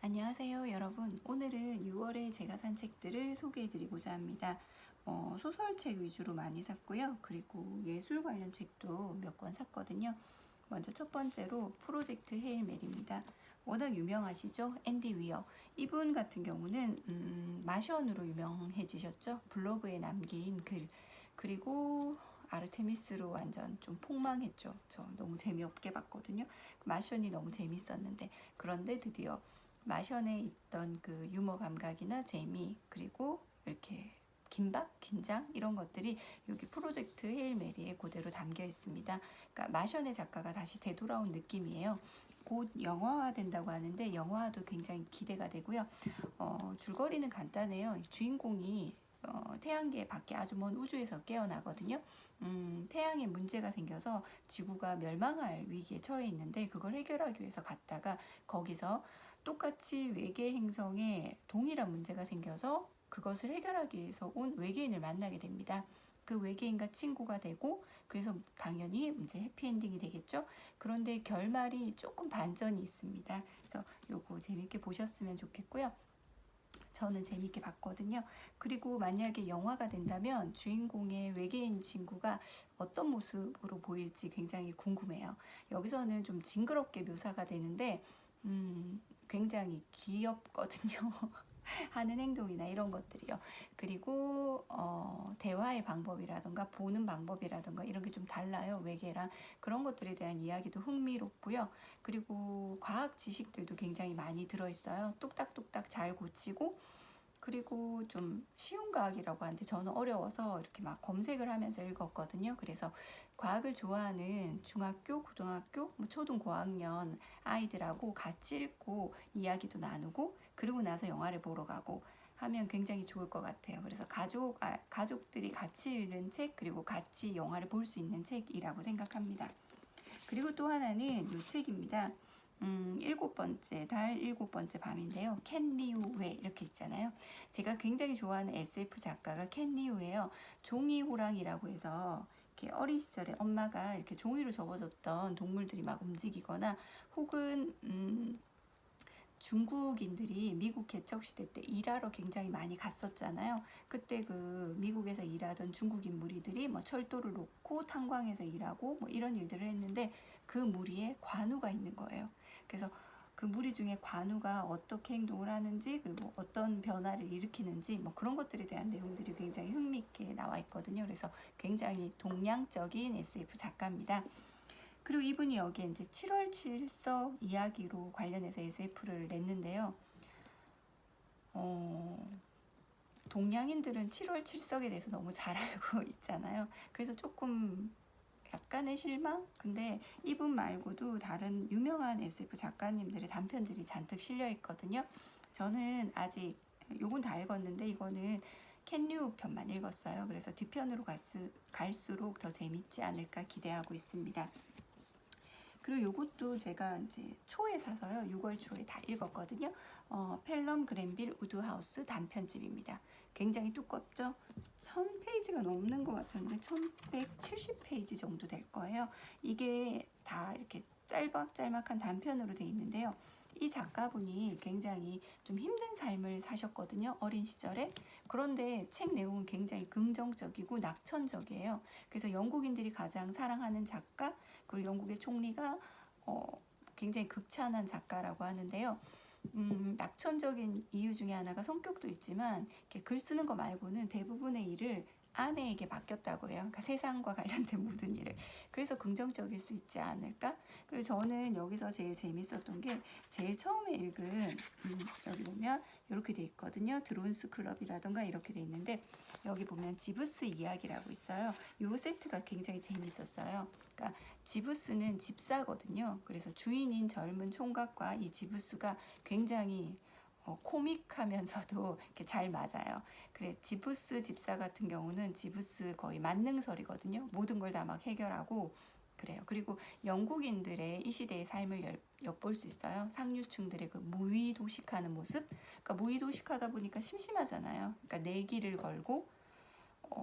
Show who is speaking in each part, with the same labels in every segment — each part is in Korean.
Speaker 1: 안녕하세요 여러분. 오늘은 6월에 제가 산 책들을 소개해 드리고자 합니다. 소설책 위주로 많이 샀고요. 그리고 예술 관련 책도 몇 권 샀거든요. 먼저 첫 번째로 프로젝트 헤일 메리입니다. 워낙 유명하시죠? 앤디 위어. 이분 같은 경우는 마션으로 유명해지셨죠. 블로그에 남긴 글. 그리고 아르테미스로 완전 좀 폭망했죠. 저 너무 재미없게 봤거든요. 마션이 너무 재밌었는데 그런데 드디어 마션에 있던 그 유머 감각이나 재미 그리고 이렇게 긴박, 긴장 이런 것들이 여기 프로젝트 헤일 메리에 그대로 담겨 있습니다. 그러니까 마션의 작가가 다시 되돌아온 느낌이에요. 곧 영화화 된다고 하는데 영화도 굉장히 기대가 되고요. 줄거리는 간단해요. 주인공이 태양계 밖에 아주 먼 우주에서 깨어나거든요. 태양에 문제가 생겨서 지구가 멸망할 위기에 처해 있는데 그걸 해결하기 위해서 갔다가 거기서 똑같이 외계 행성에 동일한 문제가 생겨서 그것을 해결하기 위해서 온 외계인을 만나게 됩니다. 그 외계인과 친구가 되고 그래서 당연히 이제 해피엔딩이 되겠죠. 그런데 결말이 조금 반전이 있습니다. 그래서 요거 재밌게 보셨으면 좋겠고요. 저는 재밌게 봤거든요. 그리고 만약에 영화가 된다면 주인공의 외계인 친구가 어떤 모습으로 보일지 굉장히 궁금해요. 여기서는 좀 징그럽게 묘사가 되는데 굉장히 귀엽거든요. 하는 행동이나 이런 것들이요. 그리고 대화의 방법이라든가 보는 방법이라든가 이런 게 좀 달라요. 외계랑 그런 것들에 대한 이야기도 흥미롭고요. 그리고 과학 지식들도 굉장히 많이 들어있어요. 뚝딱뚝딱 잘 고치고 그리고 좀 쉬운 과학이라고 하는데 저는 어려워서 이렇게 막 검색을 하면서 읽었거든요. 그래서 과학을 좋아하는 중학교, 고등학교, 초등 고학년 아이들하고 같이 읽고 이야기도 나누고 그리고 나서 영화를 보러 가고 하면 굉장히 좋을 것 같아요. 그래서 가족들이 같이 읽는 책 그리고 같이 영화를 볼 수 있는 책이라고 생각합니다. 그리고 또 하나는 이 책입니다. 일곱 번째 달 일곱 번째 밤인데요. 켄 리우 웨 이렇게 있잖아요. 제가 굉장히 좋아하는 SF 작가가 켄 리우예요. 종이 호랑이라고 해서 이렇게 어린 시절에 엄마가 이렇게 종이로 접어줬던 동물들이 막 움직이거나 혹은 중국인들이 미국 개척 시대 때 일하러 굉장히 많이 갔었잖아요. 그때 그 미국에서 일하던 중국인 무리들이 뭐 철도를 놓고 탄광에서 일하고 뭐 이런 일들을 했는데 그 무리에 관우가 있는 거예요. 그래서 그 무리 중에 관우가 어떻게 행동을 하는지 그리고 어떤 변화를 일으키는지 뭐 그런 것들에 대한 내용들이 굉장히 흥미있게 나와 있거든요. 그래서 굉장히 동양적인 SF 작가입니다. 그리고 이분이 여기에 이제 7월 7석 이야기로 관련해서 SF를 냈는데요. 동양인들은 7월 7석에 대해서 너무 잘 알고 있잖아요. 그래서 조금 약간의 실망? 근데 이분 말고도 다른 유명한 SF 작가님들의 단편들이 잔뜩 실려 있거든요. 저는 아직 요건 다 읽었는데 이거는 캔류 편만 읽었어요. 그래서 뒤편으로 갈수록 더 재밌지 않을까 기대하고 있습니다. 그리고 요것도 제가 이제 초에 사서요. 6월 초에 다 읽었거든요. 펠럼 그랜빌 우드하우스 단편집입니다. 굉장히 두껍죠? 1000페이지가 넘는 것 같은데 1170페이지 정도 될 거예요. 이게 다 이렇게 짤막짤막한 단편으로 돼 있는데요. 이 작가분이 굉장히 좀 힘든 삶을 사셨거든요. 어린 시절에. 그런데 책 내용은 굉장히 긍정적이고 낙천적이에요. 그래서 영국인들이 가장 사랑하는 작가, 그리고 영국의 총리가 굉장히 극찬한 작가라고 하는데요. 낙천적인 이유 중에 하나가 성격도 있지만 이렇게 글 쓰는 거 말고는 대부분의 일을 아내에게 맡겼다고 해요. 그러니까 세상과 관련된 모든 일을. 그래서 긍정적일 수 있지 않을까? 그리고 저는 여기서 제일 재밌었던 게 제일 처음에 읽은 여기 보면 이렇게 돼 있거든요. 드론스 클럽이라던가 이렇게 돼 있는데 여기 보면 지브스 이야기라고 있어요. 이 세트가 굉장히 재밌었어요. 그러니까 지브스는 집사거든요. 그래서 주인인 젊은 총각과 이 지브스가 굉장히 코믹하면서도 이렇게 잘 맞아요. 그래 지브스 집사 같은 경우는 지브스 거의 만능설이거든요. 모든 걸 다 막 해결하고 그래요. 그리고 영국인들의 이 시대의 삶을 엿볼 수 있어요. 상류층들의 그 무의도식하는 모습. 그러니까 무의도식하다 보니까 심심하잖아요. 그러니까 내기를 걸고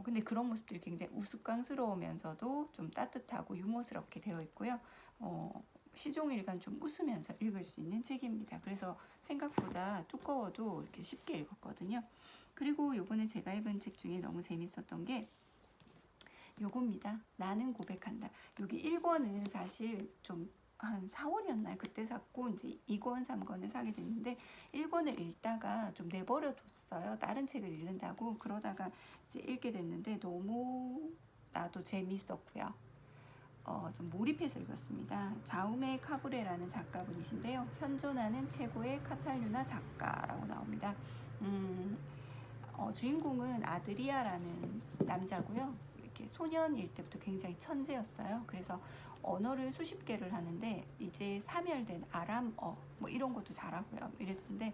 Speaker 1: 근데 그런 모습들이 굉장히 우스꽝스러우면서도 좀 따뜻하고 유머스럽게 되어 있고요. 시종일관 좀 웃으면서 읽을 수 있는 책입니다. 그래서 생각보다 두꺼워도 이렇게 쉽게 읽었거든요. 그리고 요번에 제가 읽은 책 중에 너무 재밌었던 게 요겁니다. 나는 고백한다. 여기 1권은 사실 좀 한 4월이었나요? 그때 샀고 이제 2권, 3권을 사게 됐는데 1권을 읽다가 좀 내버려뒀어요. 다른 책을 읽는다고. 그러다가 이제 읽게 됐는데 너무 나도 재밌었고요. 좀 몰입해서 읽었습니다. 자우메 카브레라는 작가분이신데요. 현존하는 최고의 카탈루나 작가라고 나옵니다. 주인공은 아드리아라는 남자고요. 이렇게 소년일 때부터 굉장히 천재였어요. 그래서 언어를 수십 개를 하는데 이제 사멸된 아람어 뭐 이런 것도 잘하고요. 이랬는데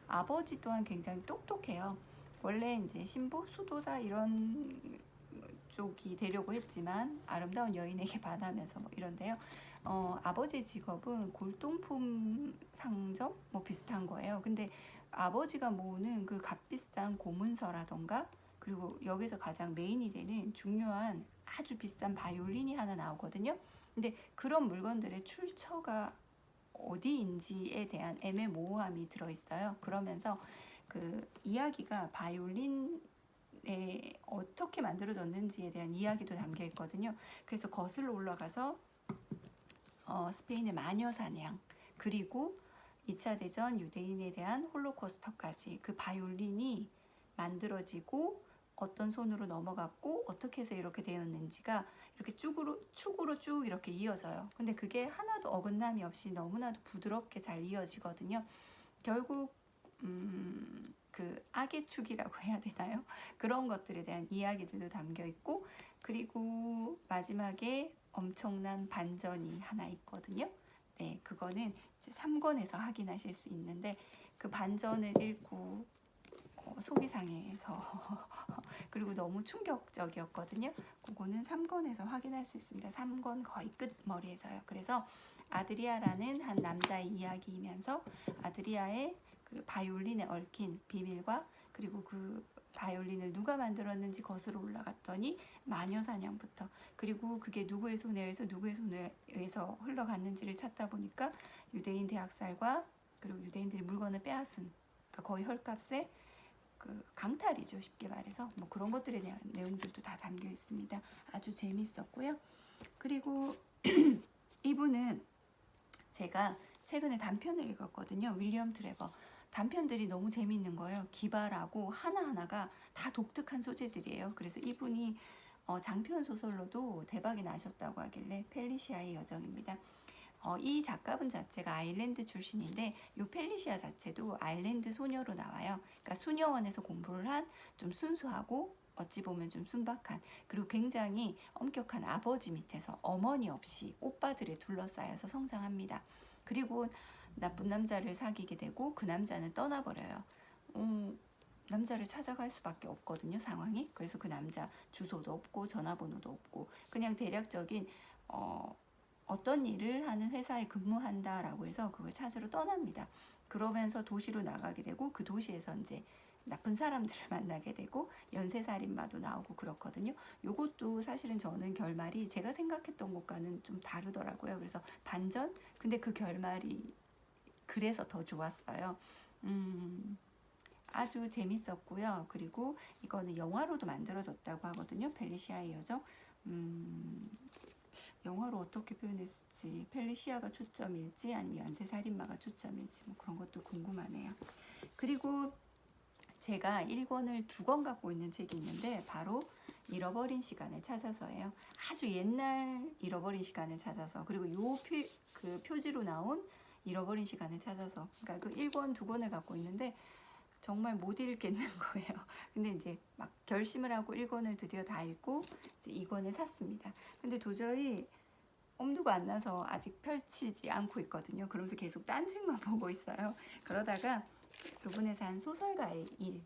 Speaker 1: 아버지 또한 굉장히 똑똑해요. 원래 이제 신부, 수도사 이런 쪽이 되려고 했지만 아름다운 여인에게 반하면서 뭐 이런데요. 아버지의 직업은 골동품 상점 뭐 비슷한 거예요. 근데 아버지가 모으는 그 값비싼 고문서라던가 그리고 여기서 가장 메인이 되는 중요한 아주 비싼 바이올린이 하나 나오거든요. 근데 그런 물건들의 출처가 어디인지에 대한 애매모호함이 들어있어요. 그러면서 그 이야기가 바이올린에 어떻게 만들어졌는지에 대한 이야기도 담겨 있거든요. 그래서 거슬러 올라가서 스페인의 마녀 사냥 그리고 2차 대전 유대인에 대한 홀로코스터까지 그 바이올린이 만들어지고 어떤 손으로 넘어갔고 어떻게 해서 이렇게 되었는지가 이렇게 축으로 쭉 이렇게 이어져요. 근데 그게 하나도 어긋남이 없이 너무나도 부드럽게 잘 이어지거든요. 결국 그 악의 축이라고 해야 되나요? 그런 것들에 대한 이야기들도 담겨 있고 그리고 마지막에 엄청난 반전이 하나 있거든요. 네, 그거는 이제 3권에서 확인하실 수 있는데 그 반전을 읽고 속이 상해서 그리고 너무 충격적이었거든요. 그거는 3권에서 확인할 수 있습니다. 3권 거의 끝머리에서요. 그래서 아드리아라는 한 남자의 이야기이면서 아드리아의 그 바이올린에 얽힌 비밀과 그리고 그 바이올린을 누가 만들었는지 거슬러 올라갔더니 마녀 사냥부터 그리고 그게 누구의 손에 의해서 누구의 손에 의해서 흘러갔는지를 찾다 보니까 유대인 대학살과 그리고 유대인들이 물건을 빼앗은 그러니까 거의 헐값에 그 강탈이죠. 쉽게 말해서 뭐 그런 것들에 대한 내용들도 다 담겨 있습니다. 아주 재밌었고요. 그리고 이분은 제가 최근에 단편을 읽었거든요. 윌리엄 트레버. 단편들이 너무 재미있는 거예요. 기발하고 하나하나가 다 독특한 소재들이에요. 그래서 이분이 장편 소설로도 대박이 나셨다고 하길래 펠리시아의 여정입니다. 이 작가분 자체가 아일랜드 출신인데 이 펠리시아 자체도 아일랜드 소녀로 나와요. 그러니까 수녀원에서 공부를 한 좀 순수하고 어찌 보면 좀 순박한 그리고 굉장히 엄격한 아버지 밑에서 어머니 없이 오빠들에 둘러싸여서 성장합니다. 그리고 나쁜 남자를 사귀게 되고 그 남자는 떠나버려요. 남자를 찾아갈 수밖에 없거든요, 상황이. 그래서 그 남자 주소도 없고 전화번호도 없고 그냥 대략적인 어떤 일을 하는 회사에 근무한다라고 해서 그걸 찾으러 떠납니다. 그러면서 도시로 나가게 되고 그 도시에서 이제 나쁜 사람들을 만나게 되고 연쇄살인마도 나오고 그렇거든요. 요것도 사실은 저는 결말이 제가 생각했던 것과는 좀 다르더라고요. 그래서 반전? 근데 그 결말이 그래서 더 좋았어요. 아주 재밌었고요. 그리고 이거는 영화로도 만들어졌다고 하거든요. 펠리시아의 여정. 영화로 어떻게 표현했을지 펠리시아가 초점일지 아니면 연쇄살인마가 초점일지 뭐 그런 것도 궁금하네요. 그리고 제가 1권을 2권 갖고 있는 책이 있는데 바로 잃어버린 시간을 찾아서예요. 아주 옛날 잃어버린 시간을 찾아서 그리고 그 표지로 나온 잃어버린 시간을 찾아서 그러니까 그 1권 2권을 갖고 있는데 정말 못 읽겠는 거예요. 근데 이제 막 결심을 하고 1권을 드디어 다 읽고 이제 2권을 샀습니다. 근데 도저히 엄두가 안 나서 아직 펼치지 않고 있거든요. 그러면서 계속 딴 책만 보고 있어요. 그러다가 요번에 산 소설가의 일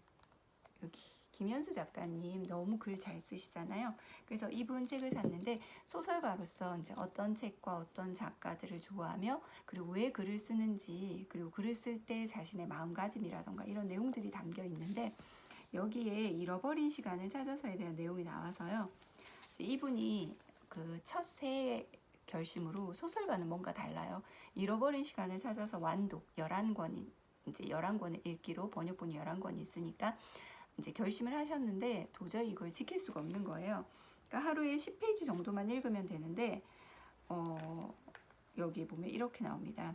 Speaker 1: 여기 김현수 작가님 너무 글 잘 쓰시잖아요. 그래서 이분 책을 샀는데 소설가로서 이제 어떤 책과 어떤 작가들을 좋아하며 그리고 왜 글을 쓰는지 그리고 글을 쓸 때 자신의 마음가짐이라던가 이런 내용들이 담겨 있는데 여기에 잃어버린 시간을 찾아서에 대한 내용이 나와서요. 이제 이분이 그 첫 새해 결심으로 소설과는 뭔가 달라요. 잃어버린 시간을 찾아서 완독 11권이 이제 11권을 읽기로 번역본이 11권이 있으니까 이제 결심을 하셨는데 도저히 이걸 지킬 수가 없는 거예요. 그러니까 하루에 10페이지 정도만 읽으면 되는데 여기 보면 이렇게 나옵니다.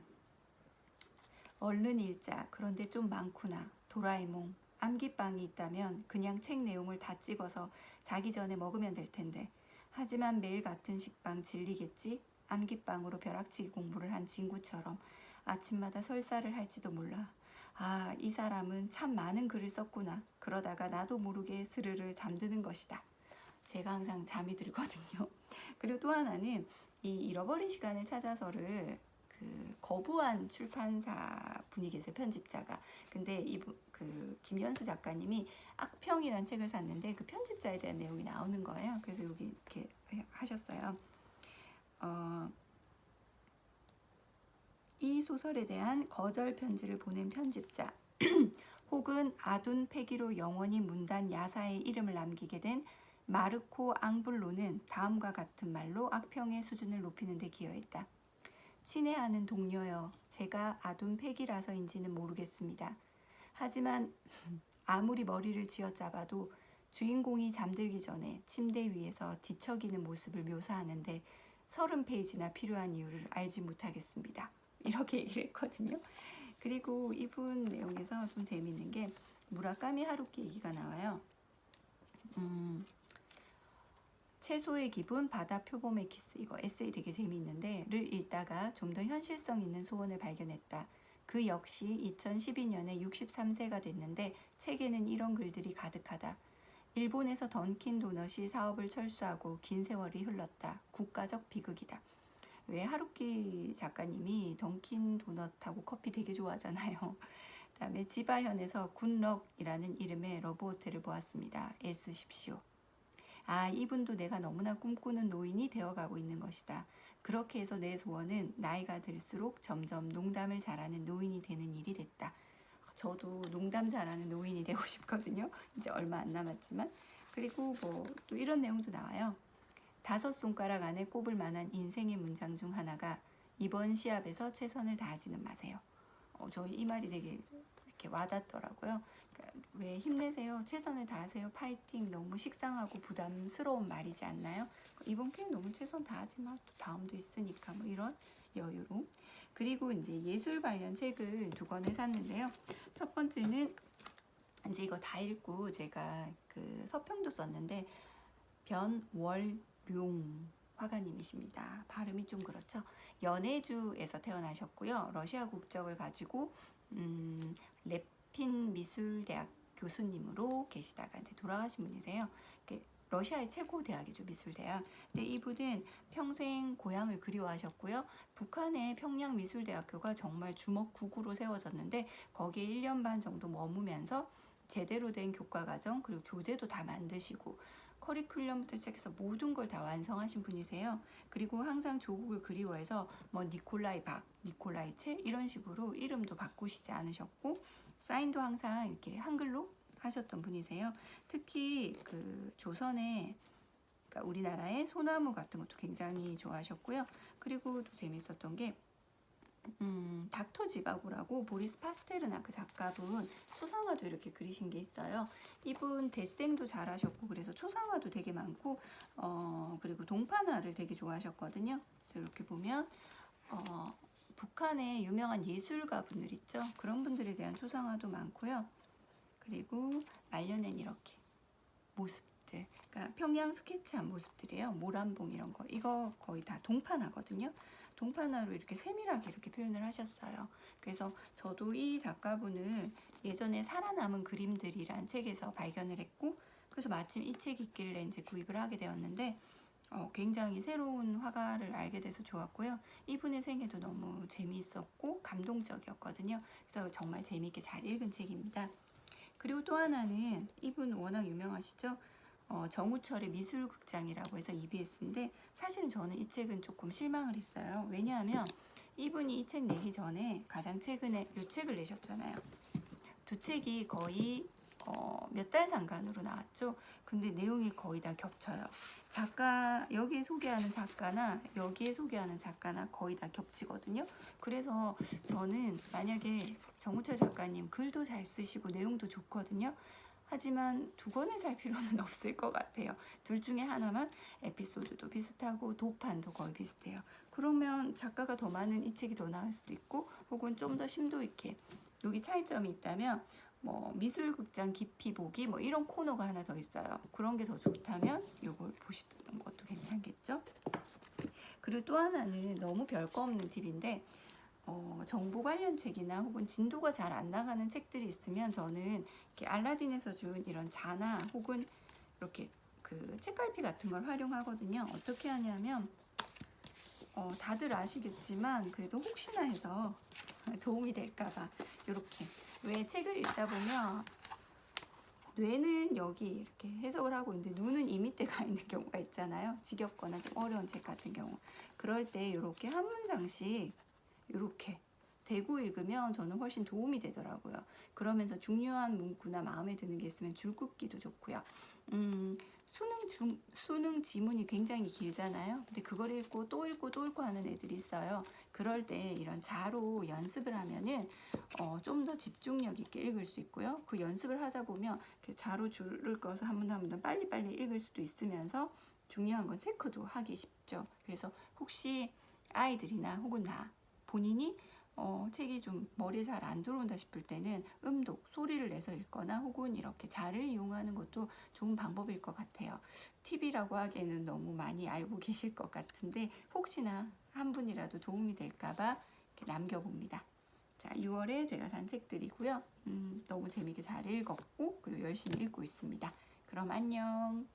Speaker 1: 얼른 읽자. 그런데 좀 많구나. 도라에몽. 암기빵이 있다면 그냥 책 내용을 다 찍어서 자기 전에 먹으면 될 텐데. 하지만 매일 같은 식빵 질리겠지? 암기빵으로 벼락치기 공부를 한 친구처럼 아침마다 설사를 할지도 몰라. 아, 이 사람은 참 많은 글을 썼구나. 그러다가 나도 모르게 스르르 잠드는 것이다. 제가 항상 잠이 들거든요. 그리고 또 하나는 이 잃어버린 시간을 찾아서를 그 거부한 출판사 분이 계세요. 편집자가. 근데 이분 그 김연수 작가님이 악평이라는 책을 샀는데 그 편집자에 대한 내용이 나오는 거예요. 그래서 여기 이렇게 하셨어요. 이 소설에 대한 거절 편지를 보낸 편집자 혹은 아둔 폐기로 영원히 문단 야사의 이름을 남기게 된 마르코 앙블로는 다음과 같은 말로 악평의 수준을 높이는 데 기여했다. 친애하는 동료여, 제가 아둔 폐기라서인지는 모르겠습니다. 하지만 아무리 머리를 쥐어짜봐도 주인공이 잠들기 전에 침대 위에서 뒤척이는 모습을 묘사하는데 30페이지나 필요한 이유를 알지 못하겠습니다. 이렇게 얘기를 했거든요. 그리고 이분 내용에서 좀 재밌는 게 무라카미 하루키 얘기가 나와요. 채소의 기분, 바다 표범의 키스. 이거 에세이 되게 재미있는데 를 읽다가 좀 더 현실성 있는 소원을 발견했다. 그 역시 2012년에 63세가 됐는데 책에는 이런 글들이 가득하다. 일본에서 던킨 도넛이 사업을 철수하고 긴 세월이 흘렀다. 국가적 비극이다. 왜 하루키 작가님이 던킨 도넛하고 커피 되게 좋아하잖아요. 그다음에 지바현에서 굿럭이라는 이름의 러브호텔을 보았습니다. 애쓰십시오. 아, 이분도 내가 너무나 꿈꾸는 노인이 되어가고 있는 것이다. 그렇게 해서 내 소원은 나이가 들수록 점점 농담을 잘하는 노인이 되는 일이 됐다. 저도 농담 잘하는 노인이 되고 싶거든요. 이제 얼마 안 남았지만. 그리고 뭐 또 이런 내용도 나와요. 5손가락 안에 꼽을 만한 인생의 문장 중 하나가 이번 시합에서 최선을 다하지는 마세요. 저희 이 말이 되게 이렇게 와닿더라고요. 그러니까 왜 힘내세요, 최선을 다하세요, 파이팅 너무 식상하고 부담스러운 말이지 않나요? 이번 기회는 너무 최선 다하지 마, 또 다음도 있으니까 뭐 이런 여유로. 그리고 이제 예술 관련 책을 2권을 샀는데요. 첫 번째는 이제 이거 다 읽고 제가 그 서평도 썼는데 변월룡 화가님이십니다. 발음이 좀 그렇죠. 연해주에서 태어나셨고요. 러시아 국적을 가지고 랩핀 미술대학 교수님으로 계시다가 이제 돌아가신 분이세요. 러시아의 최고 대학이죠, 미술대학. 근데 이분은 평생 고향을 그리워하셨고요. 북한의 평양미술대학교가 정말 주먹구구로 세워졌는데 거기에 1년 반 정도 머무면서 제대로 된 교과과정 그리고 교재도 다 만드시고 커리큘럼부터 시작해서 모든 걸 다 완성하신 분이세요. 그리고 항상 조국을 그리워해서 뭐 니콜라이 박, 니콜라이 채 이런 식으로 이름도 바꾸시지 않으셨고 사인도 항상 이렇게 한글로 하셨던 분이세요. 특히 그 조선의 그러니까 우리나라의 소나무 같은 것도 굉장히 좋아하셨고요. 그리고 또 재밌었던 게 닥터 지바고라고 보리스 파스테르나크 작가분 초상화도 이렇게 그리신 게 있어요. 이분 데생도 잘하셨고 그래서 초상화도 되게 많고 그리고 동판화를 되게 좋아하셨거든요. 그래서 이렇게 보면 북한의 유명한 예술가 분들 있죠. 그런 분들에 대한 초상화도 많고요. 그리고 말년엔 이렇게 모습들, 그러니까 평양 스케치한 모습들이에요. 모란봉 이런 거, 이거 거의 다 동판화거든요. 동판화로 이렇게 세밀하게 이렇게 표현을 하셨어요. 그래서 저도 이 작가분을 예전에 살아남은 그림들이란 책에서 발견을 했고, 그래서 마침 이 책이 있길래 이제 구입을 하게 되었는데 굉장히 새로운 화가를 알게 돼서 좋았고요. 이분의 생애도 너무 재미있었고 감동적이었거든요. 그래서 정말 재미있게 잘 읽은 책입니다. 그리고 또 하나는 이분 워낙 유명하시죠? 정우철의 미술극장이라고 해서 EBS인데 사실은 저는 이 책은 조금 실망을 했어요. 왜냐하면 이분이 이 책 내기 전에 가장 최근에 이 책을 내셨잖아요. 두 책이 거의 몇 달 상간으로 나왔죠. 근데 내용이 거의 다 겹쳐요. 작가, 여기에 소개하는 작가나 여기에 소개하는 작가나 거의 다 겹치거든요. 그래서 저는 만약에 정우철 작가님 글도 잘 쓰시고 내용도 좋거든요. 하지만 두 권을 살 필요는 없을 것 같아요. 둘 중에 하나만, 에피소드도 비슷하고 도판도 거의 비슷해요. 그러면 작가가 더 많은 이 책이 더 나을 수도 있고, 혹은 좀 더 심도 있게 여기 차이점이 있다면 뭐 미술극장 깊이 보기 뭐 이런 코너가 하나 더 있어요. 그런 게 더 좋다면 이걸 보시는 것도 괜찮겠죠. 그리고 또 하나는 너무 별거 없는 팁인데, 정보 관련 책이나 혹은 진도가 잘 안 나가는 책들이 있으면 저는 이렇게 알라딘에서 준 이런 자나 혹은 이렇게 그 책갈피 같은 걸 활용하거든요. 어떻게 하냐면 다들 아시겠지만 그래도 혹시나 해서 도움이 될까봐 이렇게, 왜 책을 읽다 보면 뇌는 여기 이렇게 해석을 하고 있는데 눈은 이 밑에 가 있는 경우가 있잖아요. 지겹거나 좀 어려운 책 같은 경우. 그럴 때 이렇게 한 문장씩 이렇게 대고 읽으면 저는 훨씬 도움이 되더라고요. 그러면서 중요한 문구나 마음에 드는 게 있으면 줄 긋기도 좋고요. 수능 지문이 굉장히 길잖아요. 근데 그걸 읽고 또 읽고 또 읽고 하는 애들이 있어요. 그럴 때 이런 자로 연습을 하면은 좀 더 집중력 있게 읽을 수 있고요. 그 연습을 하다 보면 자로 줄을 꺼서 한 번 한 번 빨리빨리 읽을 수도 있으면서 중요한 건 체크도 하기 쉽죠. 그래서 혹시 아이들이나 혹은 나 본인이 책이 좀 머리에 잘 안 들어온다 싶을 때는 음독, 소리를 내서 읽거나 혹은 이렇게 자를 이용하는 것도 좋은 방법일 것 같아요. 팁이라고 하기에는 너무 많이 알고 계실 것 같은데 혹시나 한 분이라도 도움이 될까봐 이렇게 남겨봅니다. 자, 6월에 제가 산 책들이고요. 너무 재미있게 잘 읽었고 그리고 열심히 읽고 있습니다. 그럼 안녕.